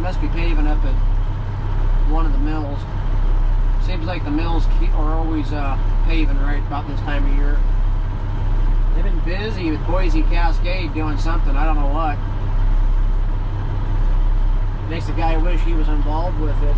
must be paving up at one of the mills. Seems like the mills are always paving right about this time of year. They've been busy with Boise Cascade doing something, I don't know what. Makes the guy wish he was involved with it.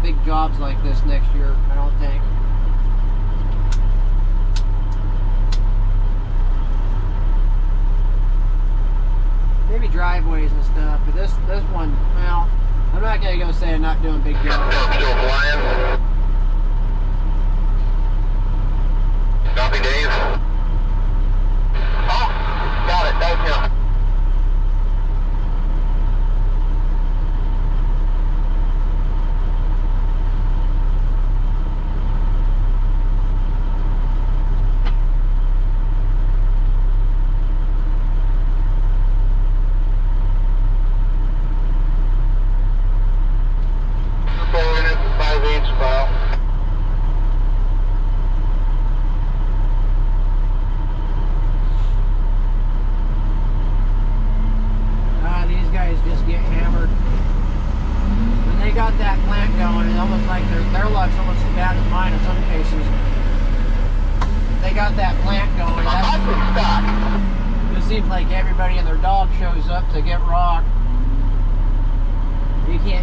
Big jobs like this next year, I don't think. Maybe driveways and stuff, but this one, well, I'm not gonna go say I'm not doing big jobs. Copy, Dave. Oh, got it. Thank you.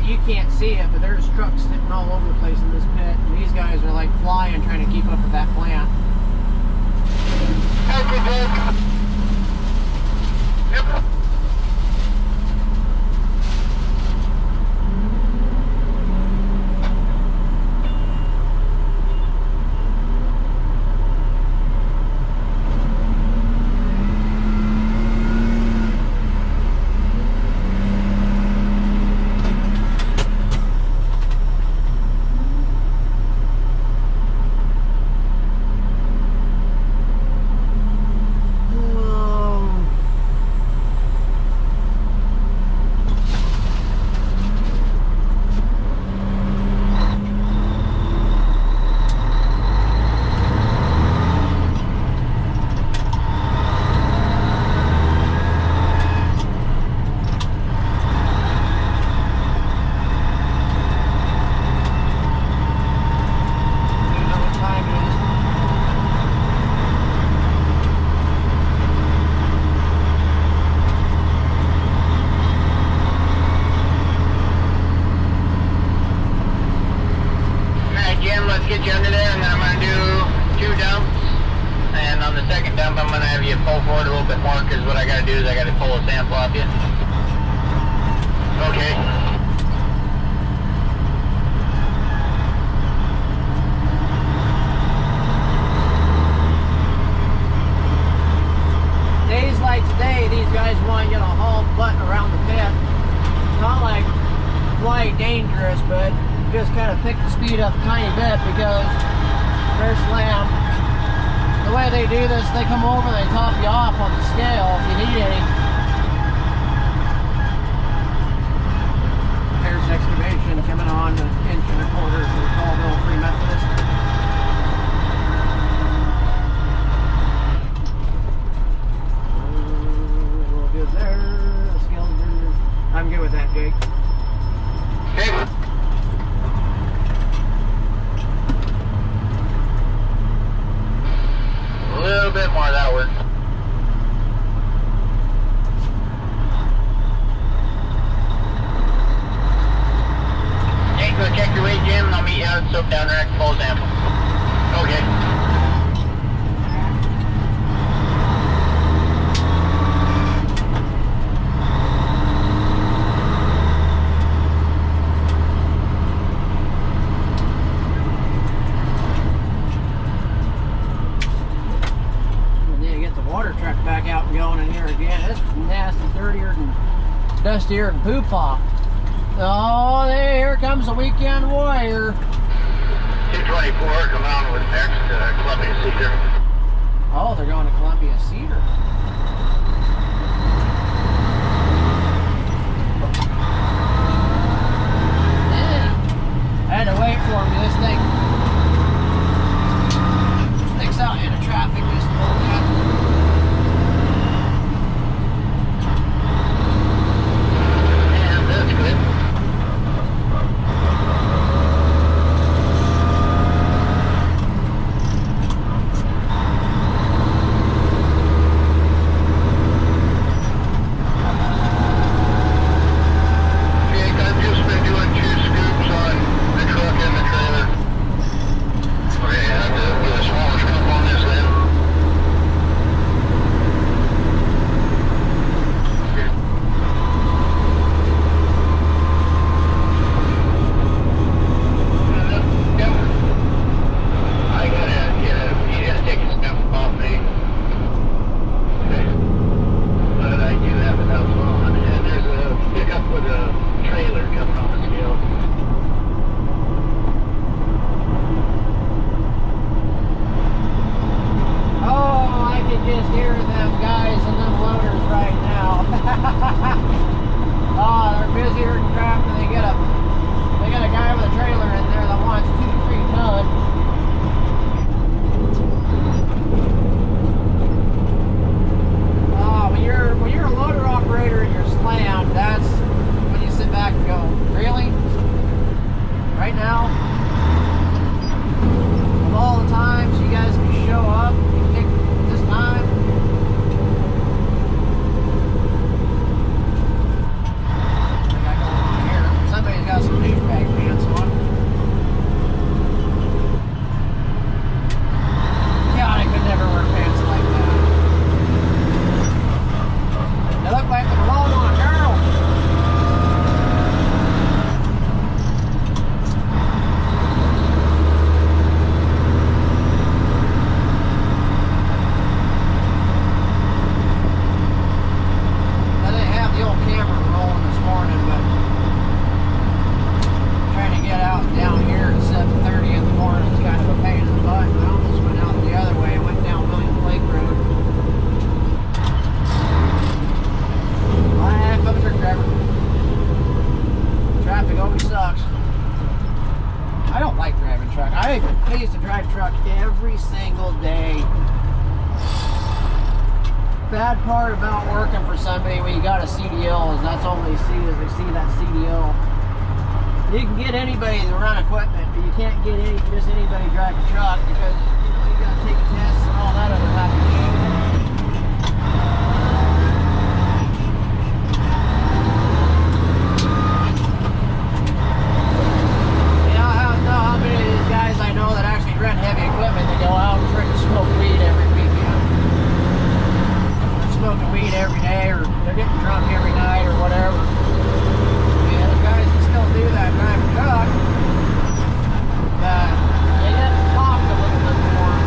You can't see it, but there's trucks sitting all over the place in this pit. And these guys are like flying trying to keep up with that plant. Yep. Dangerous, but just kind of pick the speed up a tiny bit because they're slammed. The way they do this, they come over, they top you off on the scale if you need any. There's excavation coming on the inch and a quarter for Colville Free Methodist. Real good there. Scale burner. I'm good with that, Jake. Okay. A little bit more, that works. I'll meet you out at Soap down there at Falls Ample. Okay. Back out and going in here again. It's nasty, dirtier than dustier than poop pop. Oh, here comes the weekend warrior. 224 coming on with next Columbia Cedar. Oh, they're going to Columbia Cedar. Dang. I had to wait for me. This thing's out in the traffic just a little bit. I used to drive truck every single day. Bad part about working for somebody when you got a CDL is that's all they see is they see that CDL. You can get anybody to run equipment, but you can't get just anybody to drive a truck because you got to take tests and all that other happy shit. How many of these guys I know that actually run heavy equipment that go out and freaking smoke weed every weekend. They're smoking weed every day, or they're getting drunk every night, or whatever. Yeah, the guys that still do that drive a truck, they get talked a little bit more.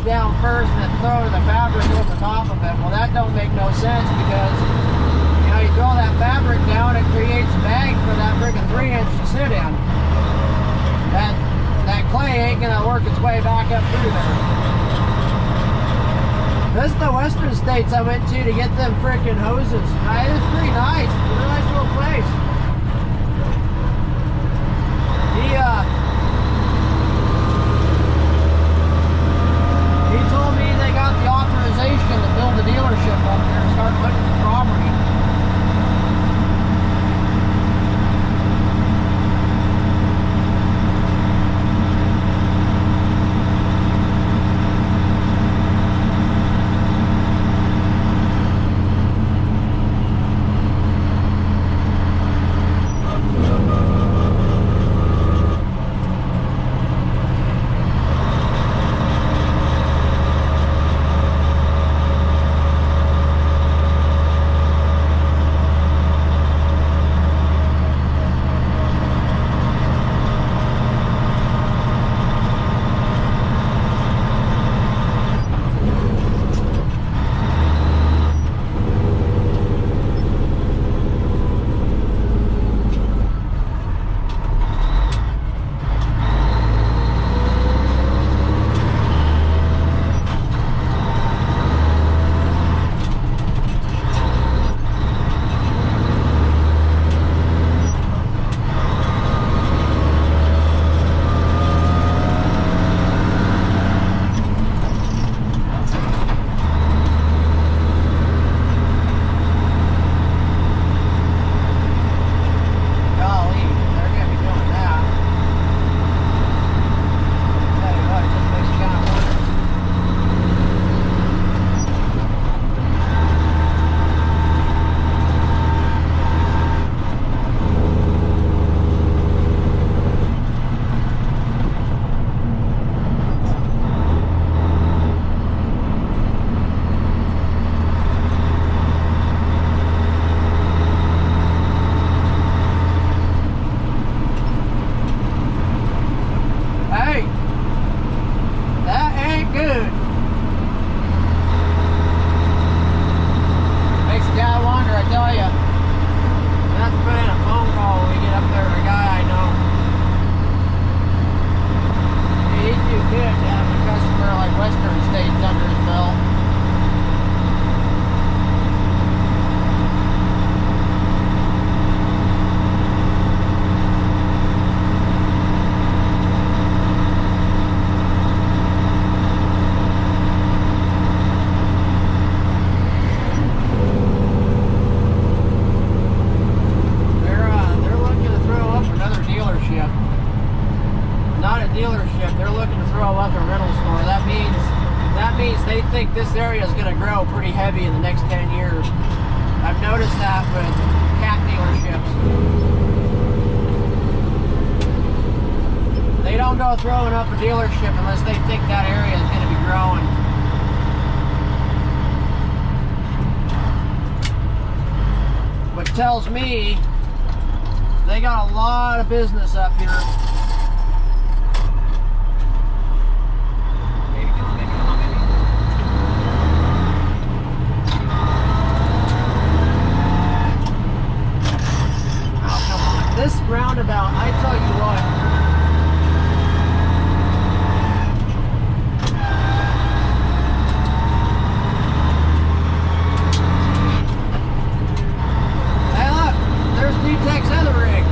down first and then throw the fabric over top of it. Well, that don't make no sense because, you know, you throw that fabric down, it creates a bag for that friggin' 3-inch to sit in. That clay ain't gonna work its way back up through there. This is the western states I went to get them frickin' hoses. It's pretty nice. It's a nice little place. He told me they got the authorization to build a dealership up there and start putting the property. They think this area is going to grow pretty heavy in the next 10 years. I've noticed that with cat dealerships. They don't go throwing up a dealership unless they think that area is going to be growing. Which tells me they got a lot of business up here. This roundabout, I tell you what. Hey look, there's D-Tech's other rig.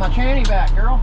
my tranny back, girl.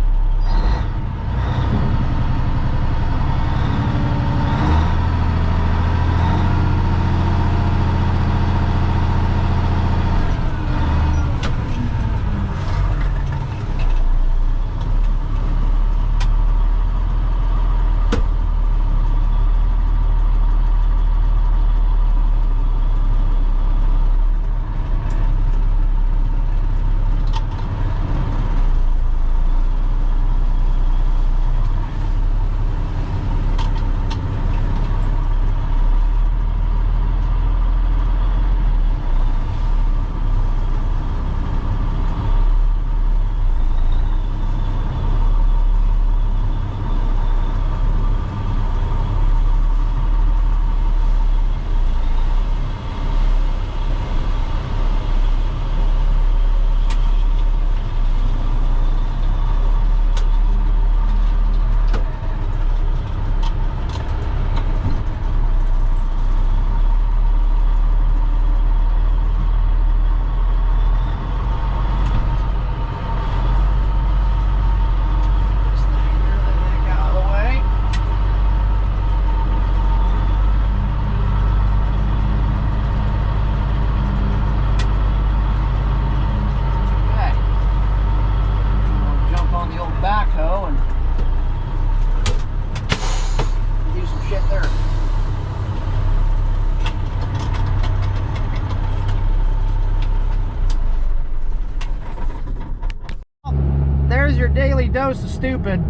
Your daily dose of stupid.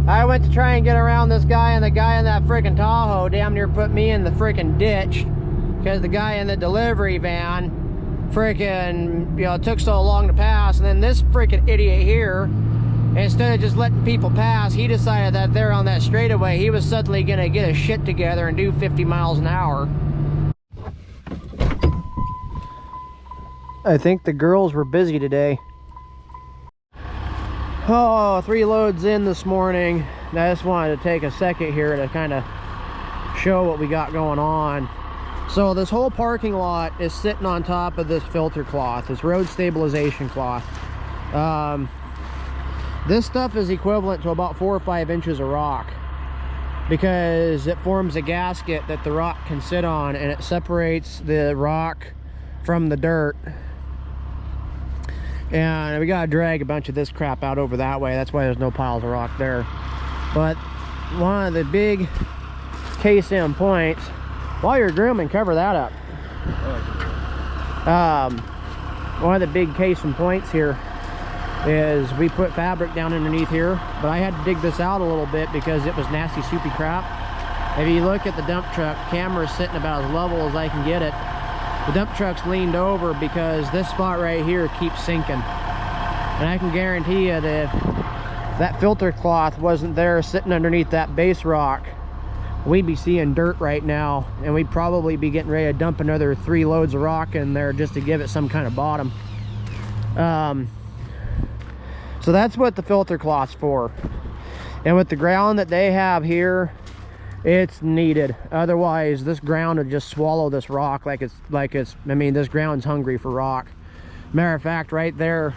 I went to try and get around this guy, and the guy in that freaking Tahoe damn near put me in the freaking ditch because the guy in the delivery van freaking, you know, took so long to pass. And then this freaking idiot here, instead of just letting people pass, he decided that they're on that straightaway, he was suddenly gonna get his shit together and do 50 miles an hour. I think the girls were busy today. Oh, 3 loads in this morning. I just wanted to take a second here to kind of show what we got going on. So this whole parking lot is sitting on top of this filter cloth, this road stabilization cloth. This stuff is equivalent to about 4 or 5 inches of rock, because it forms a gasket that the rock can sit on, and it separates the rock from the dirt. And we gotta drag a bunch of this crap out over that way. That's why there's no piles of rock there. But one of the big case-in points, while you're grooming, cover that up. One of the big case-in points here is we put fabric down underneath here, but I had to dig this out a little bit because it was nasty soupy crap. If you look at the dump truck, camera's sitting about as level as I can get it. The dump truck's leaned over because this spot right here keeps sinking. And I can guarantee you that if that filter cloth wasn't there sitting underneath that base rock, we'd be seeing dirt right now, and we'd probably be getting ready to dump another 3 loads of rock in there just to give it some kind of bottom. So that's what the filter cloth's for. And with the ground that they have here, it's needed. Otherwise, this ground would just swallow this rock like it's I mean, this ground's hungry for rock. Matter of fact, right there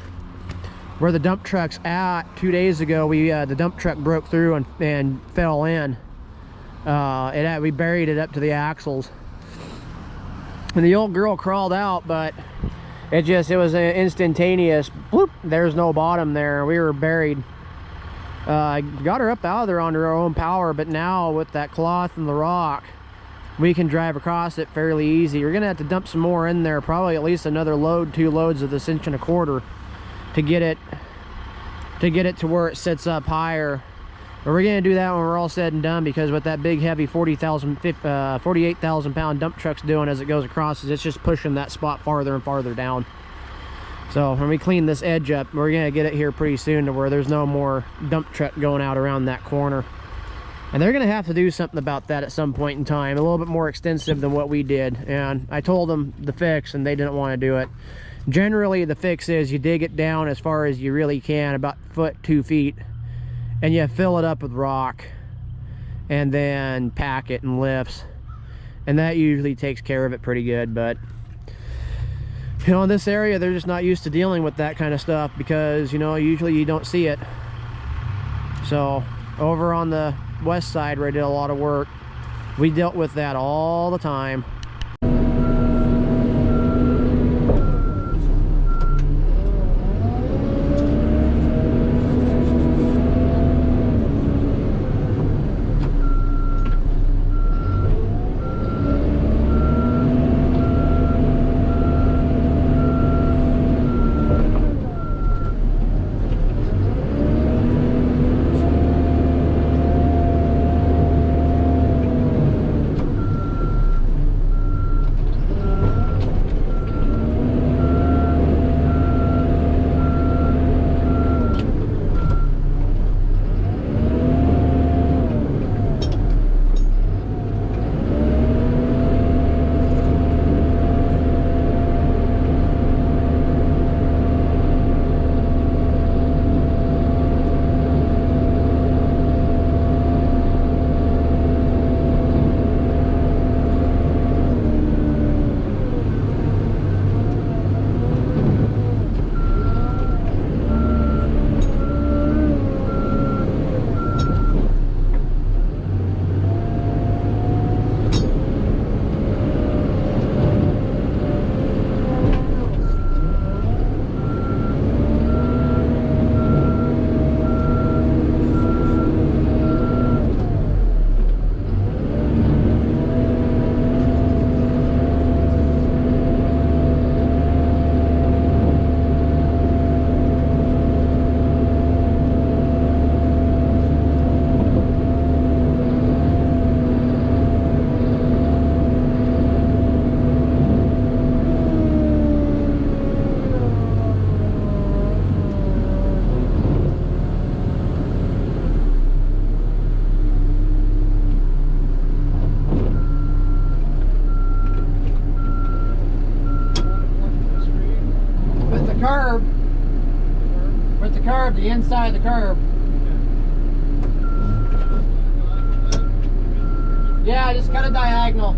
where the dump truck's at, 2 days ago, the dump truck broke through and fell in. We buried it up to the axles, and the old girl crawled out, but it was an instantaneous bloop. There's no bottom there. We were buried. I got her up out of there on her own power, but now with that cloth and the rock, we can drive across it fairly easy. We're gonna have to dump some more in there, probably at least another load, 2 loads of this 1.25 inch to get it to where it sits up higher. But we're gonna do that when we're all said and done, because what that big heavy 48,000 pound dump truck's doing as it goes across is it's just pushing that spot farther and farther down. So when we clean this edge up, we're gonna get it here pretty soon to where there's no more dump truck going out around that corner. And they're gonna have to do something about that at some point in time, a little bit more extensive than what we did. And I told them the fix, and they didn't want to do it. Generally, the fix is you dig it down as far as you really can, about 1 to 2 feet, and you fill it up with rock, and then pack it in lifts. And that usually takes care of it pretty good. But You know, in this area, they're just not used to dealing with that kind of stuff because, you know, usually you don't see it. So over on the west side where I did a lot of work, we dealt with that all the time. The inside of the curb. Yeah, just kind of diagonal.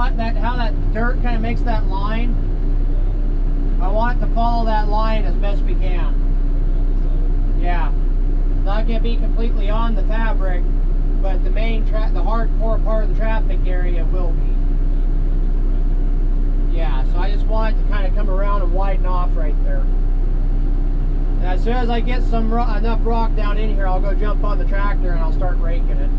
want that, how that dirt kind of makes that line. I want it to follow that line as best we can. Yeah. Not going to be completely on the fabric, but the main the hardcore part of the traffic area will be. Yeah, so I just want it to kind of come around and widen off right there. And as soon as I get some enough rock down in here, I'll go jump on the tractor and I'll start raking it.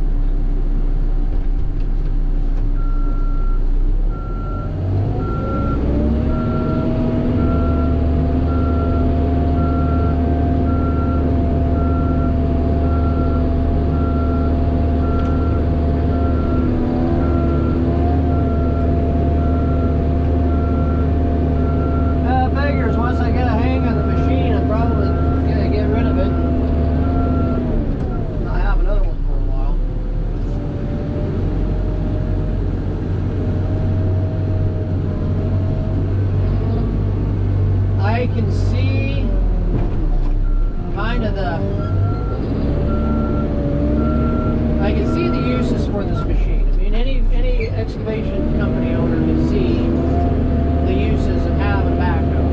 I can see kind of I can see the uses for this machine. I mean, any excavation company owner can see the uses of having a backhoe.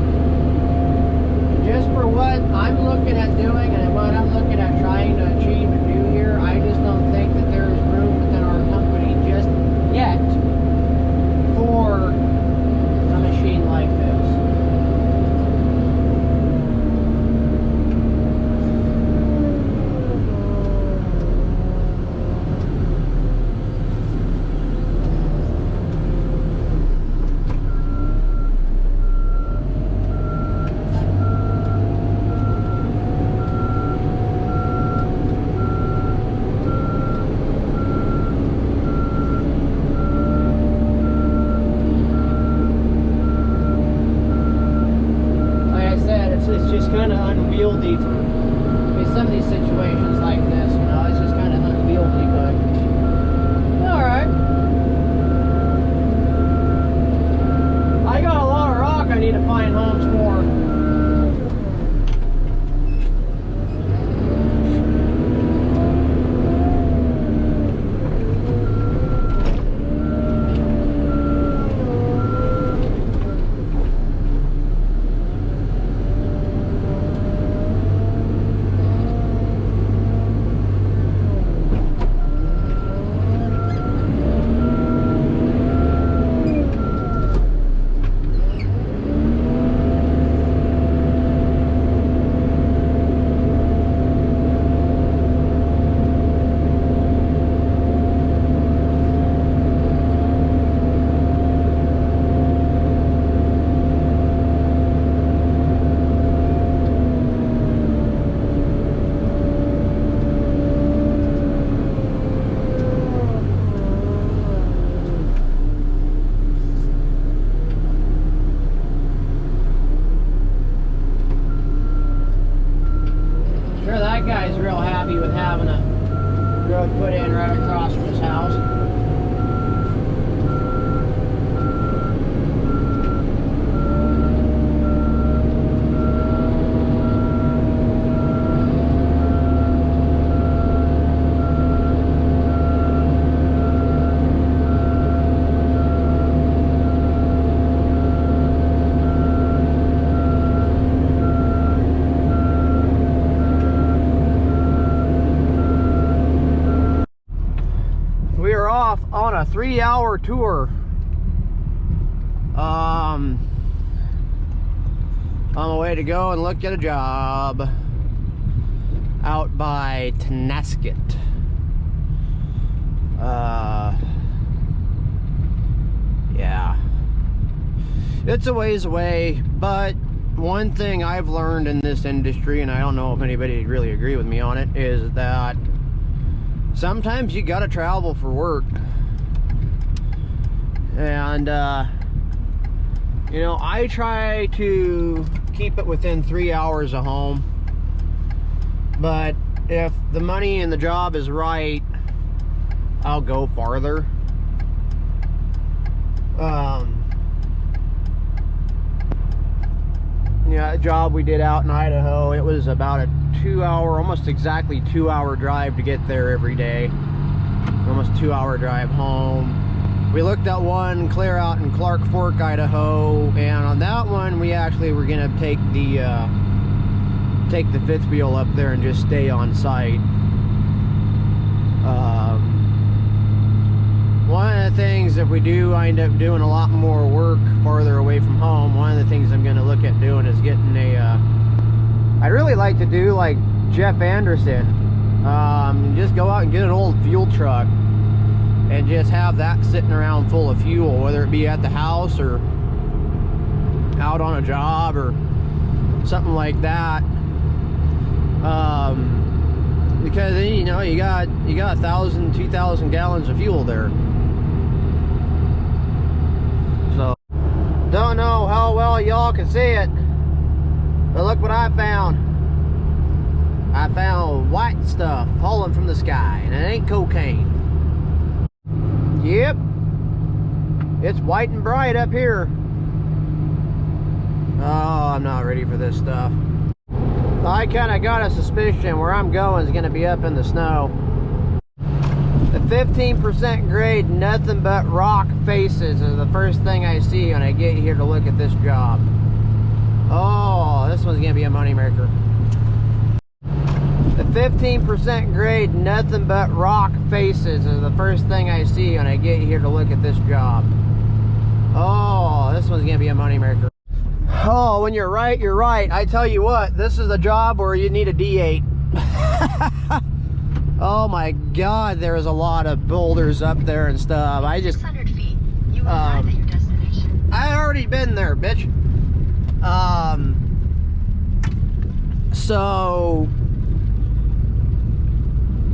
Just for what I'm looking at doing and what I'm looking at trying to achieve and do here, I just don't think that there's room within our company just yet for a machine like this. It's just kind of unwieldy for some of these situations like this, you know, it's just kind of unwieldy, but alright. I got a lot of rock I need to find homes for. That guy's real happy with having a road put in right across from his house. On a 3-hour tour. On my way to go and look at a job out by Tenasket. Yeah, it's a ways away, but one thing I've learned in this industry, and I don't know if anybody would really agree with me on it, is that sometimes you gotta travel for work. And you know, I try to keep it within 3 hours of home, but if the money and the job is right, I'll go farther. Yeah, a job we did out in Idaho, it was about a 2-hour, almost exactly 2-hour drive to get there every day. Almost 2-hour drive home. We looked at one clear out in Clark Fork, Idaho, and on that one we actually were gonna take the fifth wheel up there and just stay on site. One of the things, if we do end up doing a lot more work farther away from home, one of the things I'm gonna look at doing is getting I'd really like to do like Jeff Anderson, just go out and get an old fuel truck and just have that sitting around full of fuel, whether it be at the house or out on a job or something like that. Because then, you know, you got 1,000, 2,000 gallons of fuel there. So don't know how well y'all can see it, but look what I found. I found white stuff falling from the sky, and it ain't cocaine. Yep, it's white and bright up here. Oh, I'm not ready for this stuff. I kind of got a suspicion where I'm going is going to be up in the snow. The 15% grade nothing but rock faces is the first thing I see when I get here to look at this job. Oh, this one's going to be a moneymaker. The 15% grade nothing but rock faces is the first thing I see when I get here to look at this job. Oh, this one's going to be a moneymaker. Oh, when you're right, you're right. I tell you what, this is a job where you need a D8. Oh my God, there's a lot of boulders up there and stuff. I just 600 feet. You will arrive at your destination. I already been there, bitch. So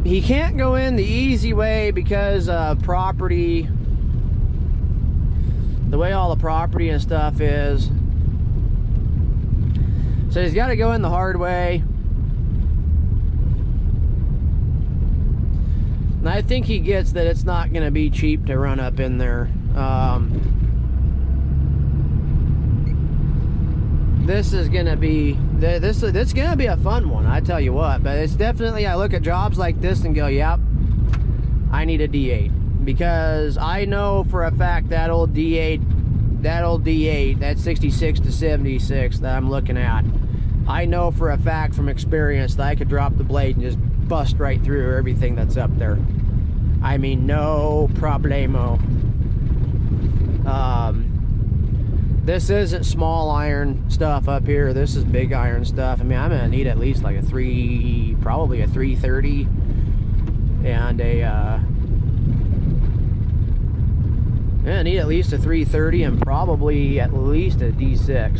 he can't go in the easy way because of property, the way all the property and stuff is. So he's got to go in the hard way. And I think he gets that it's not going to be cheap to run up in there. This is going to be, it's going to be a fun one, I tell you what. But it's definitely, I look at jobs like this and go, yep, I need a D8. Because I know for a fact that old D8, that 66 to 76 that I'm looking at, I know for a fact from experience that I could drop the blade and just bust right through everything that's up there. I mean, no problemo. This isn't small iron stuff up here. This is big iron stuff. I mean, I'm gonna need at least like probably a 330 and I need at least a 330 and probably at least a D6.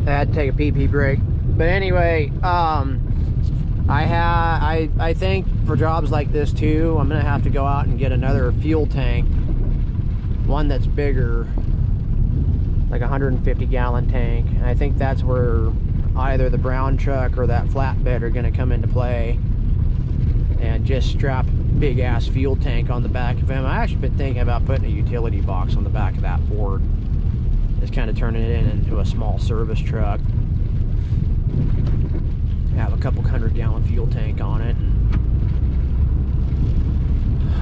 I had to take a pee-pee break. But anyway, I think for jobs like this too, I'm gonna have to go out and get another fuel tank, one that's bigger, like a 150 gallon tank. And I think that's where either the brown truck or that flatbed are gonna come into play, and just strap a big ass fuel tank on the back of him. I actually been thinking about putting a utility box on the back of that Ford. Just kind of turning it into a small service truck. Have a couple 100-gallon fuel tank on it and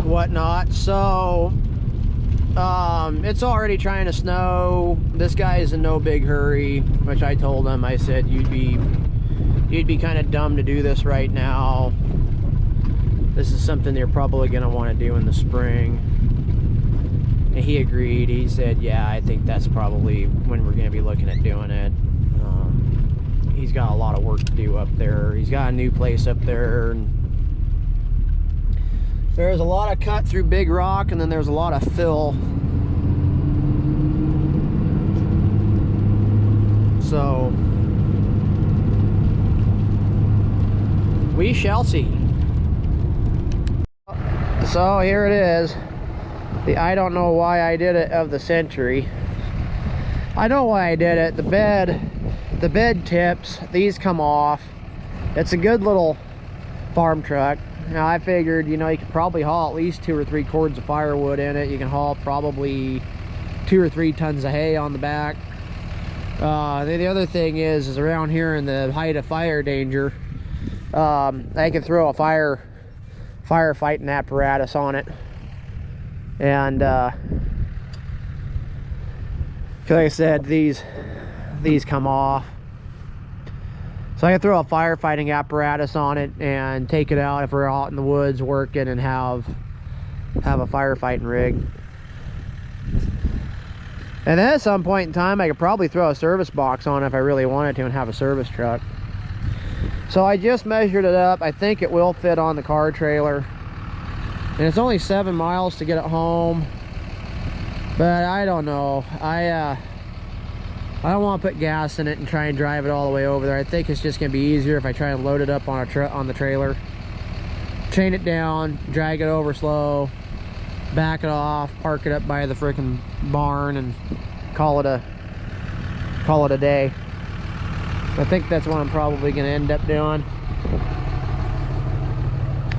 whatnot. So it's already trying to snow. This guy is in no big hurry, which I told him. I said you'd be kind of dumb to do this right now. This is something you're probably going to want to do in the spring. And he agreed. He said, yeah, I think that's probably when we're going to be looking at doing it. He's got a lot of work to do up there. He's got a new place up there. And there's a lot of cut through big rock, and then there's a lot of fill. So we shall see. So here it is. The I don't know why I did it of the century. I know why I did it. The bed tips, these come off. It's a good little farm truck. Now I figured, you know, you could probably haul at least 2 or 3 cords of firewood in it. You can haul probably 2 or 3 tons of hay on the back. The other thing is around here in the height of fire danger, I can throw a firefighting apparatus on it. And like I said, these come off, so I can throw a firefighting apparatus on it and take it out if we're out in the woods working and have a firefighting rig. And then at some point in time I could probably throw a service box on it if I really wanted to and have a service truck. So I just measured it up. I think it will fit on the car trailer, and it's only 7 miles to get it home, but I don't know. I don't want to put gas in it and try and drive it all the way over there. I think it's just going to be easier if I try and load it up on the trailer, chain it down, drag it over slow, back it off, park it up by the freaking barn, and call it a day. I think that's what I'm probably going to end up doing.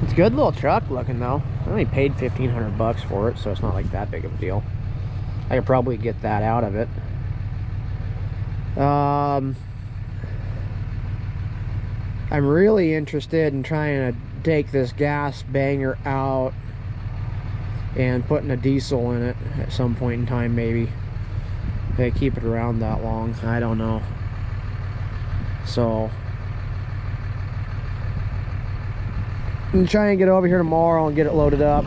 It's a good little truck looking though. I only paid $1,500 for it, so it's not like that big of a deal. I could probably get that out of it. I'm really interested in trying to take this gas banger out and putting a diesel in it at some point in time, maybe. If they keep it around that long, I don't know. So I'm trying to get over here tomorrow and get it loaded up,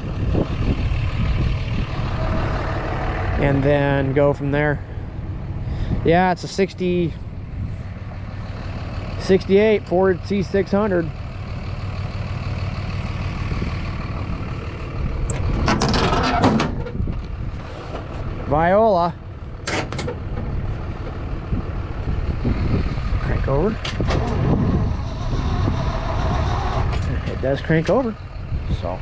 and then go from there. Yeah, it's a 68 Ford C600. Viola. Crank over. It does crank over. So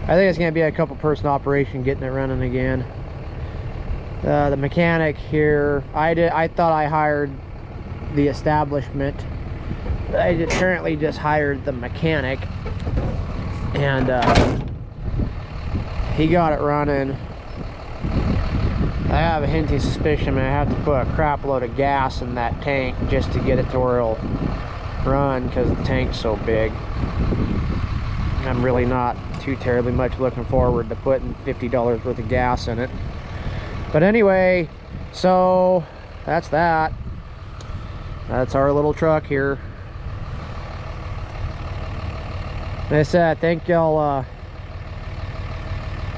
I think it's going to be a couple person operation getting it running again. The mechanic here, I thought I hired the establishment, but I currently just hired the mechanic, and he got it running. I have a hinting suspicion I have to put a crap load of gas in that tank just to get it to where it'll run, because the tank's so big. I'm really not too terribly much looking forward to putting $50 worth of gas in it. But anyway, so that's that. That's our little truck here. Like I said, I think y'all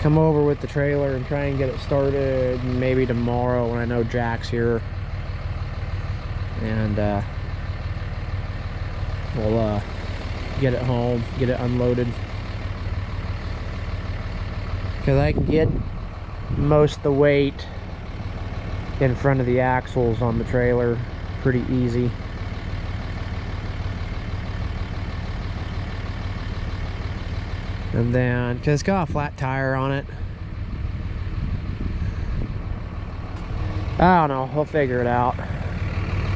come over with the trailer and try and get it started maybe tomorrow when I know Jack's here. And we'll get it home, get it unloaded. Because I can get most of the weight in front of the axles on the trailer pretty easy. And then, because it's got a flat tire on it, I don't know, we'll figure it out.